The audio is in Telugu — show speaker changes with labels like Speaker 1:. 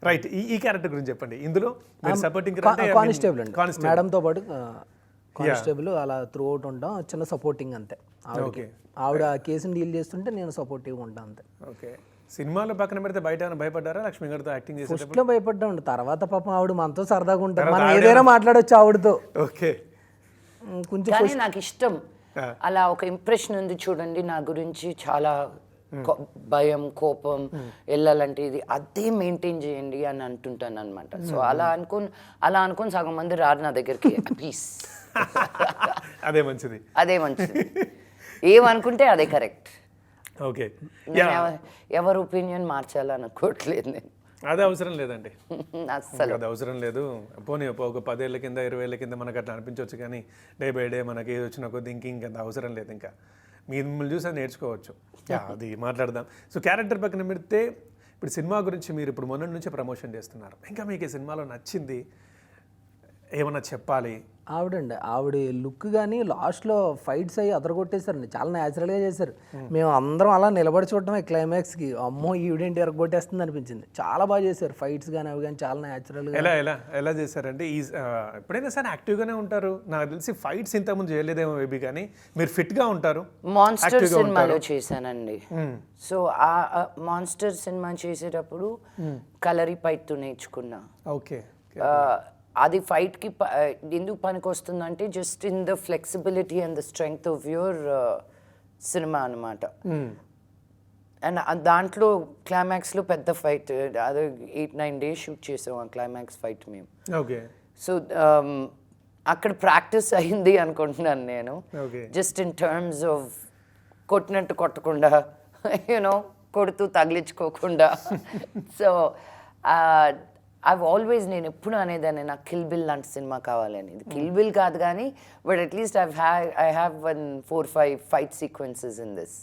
Speaker 1: రైట్. ఈ క్యారెక్టర్ గురించి చెప్పండి. ఇందులో మీరు సపోర్టింగ్
Speaker 2: కానిస్టేబుల్ అండి, మేడంతో పాటు కానిస్టేబుల్ అలా త్రూ అవుట్ ఉంటాం, చిన్న సపోర్టింగ్ అంతే. ఆవిడ కేసుని డీల్ చేస్తుంటే నేను సపోర్టివ్గా ఉంటాను అంతే.
Speaker 1: ఓకే. సినిమాలో పక్కన పెడితే బయట ఏమైనా భయపడ్డారా లక్ష్మి గారితో యాక్టింగ్ చేసి?
Speaker 2: ఫస్ట్లో భయపడ్డా ఉండి, తర్వాత పాపం ఆవిడ మనతో సరదాగా ఉంటారు, మనం ఏదైనా మాట్లాడొచ్చు ఆవిడతో.
Speaker 1: ఓకే.
Speaker 2: కొంచెం
Speaker 3: కానీ నాకు ఇష్టం అలా ఒక ఇంప్రెషన్ ఉంది చూడండి నా గురించి, చాలా భయం కోపం వెళ్ళాలంటే ఇది అదే మెయింటైన్ చేయండి అని అంటుంటాను అనమాట. సో అలా అనుకుని సగం మంది రారు నా దగ్గరికి. ప్లీజ్
Speaker 1: అదే మంచిది,
Speaker 3: అదే మంచిది, ఏమనుకుంటే అదే కరెక్ట్.
Speaker 1: ఓకే.
Speaker 3: ఎవరి ఒపీనియన్ మార్చాలనుకోవట్లేదు నేను,
Speaker 1: అదే అవసరం లేదండి
Speaker 3: అస్సలు
Speaker 1: అది అవసరం లేదు. పోనీ ఒక 10 ఏళ్ళ కింద 20 ఏళ్ళ కింద మనకు అట్లా అనిపించవచ్చు, కానీ డే బై డే మనకి ఏది వచ్చిన కొద్ది ఇంకంత అవసరం లేదు. ఇంకా మిమ్మల్ని చూసి అది నేర్చుకోవచ్చు. అది మాట్లాడదాం. సో క్యారెక్టర్ పక్కన పెడితే ఇప్పుడు సినిమా గురించి మీరు ఇప్పుడు మొన్న నుంచే ప్రమోషన్ చేస్తున్నారు, ఇంకా మీకు ఈ సినిమాలో నచ్చింది ఏమన్నా చెప్పాలి?
Speaker 2: ఆవిడ లుక్ కానీ లాస్ట్లో ఫైట్స్ అయ్యి అదరగొట్టేశారండి, చాలా న్యాచురల్గా చేశారు. మేము అందరం అలా నిలబడి చూడటమే క్లైమాక్స్కి, అమ్మో ఈవిడేంటి ఎరగొట్టేస్తుంది అనిపించింది. చాలా బాగా చేశారు ఫైట్స్ కానీ అవి కానీ, చాలా న్యాచురల్గా.
Speaker 1: ఎలా చేశారంటే ఎప్పుడైనా సరే యాక్టివ్గానే ఉంటారు. నాకు తెలిసి ఫైట్స్ ఇంతకుముందు చేయలేదేమో మేబీ, కానీ మీరు ఫిట్గా ఉంటారు.
Speaker 3: మాన్స్టర్ సినిమాలో చేశానండి. సో ఆ మాన్స్టర్ సినిమా చేసేటప్పుడు కలరీ ఫైట్తో నేర్చుకున్నా.
Speaker 1: ఓకే.
Speaker 3: అది ఫైట్కి ఎందుకు పనికి వస్తుందంటే just in the flexibility and the strength of your cinema అనమాట. అండ్ దాంట్లో క్లైమాక్స్లో పెద్ద ఫైట్, అది 8-9 days షూట్ చేసాం ఆ క్లైమాక్స్ ఫైట్ మేము.
Speaker 1: ఓకే.
Speaker 3: సో అక్కడ ప్రాక్టీస్ అయింది అనుకుంటున్నాను నేను, జస్ట్ ఇన్ టర్మ్స్ ఆఫ్ కొట్టినట్టు కొట్టకుండా, యూనో కొడుతూ తగిలించుకోకుండా. సో నేను ఎప్పుడు అనేదాన్ని నాకు కిల్ బిల్ లాంటి సినిమా కావాలని. ఇది కిల్ బిల్ కాదు కానీ but at least I have 4-5 fight sequences in this.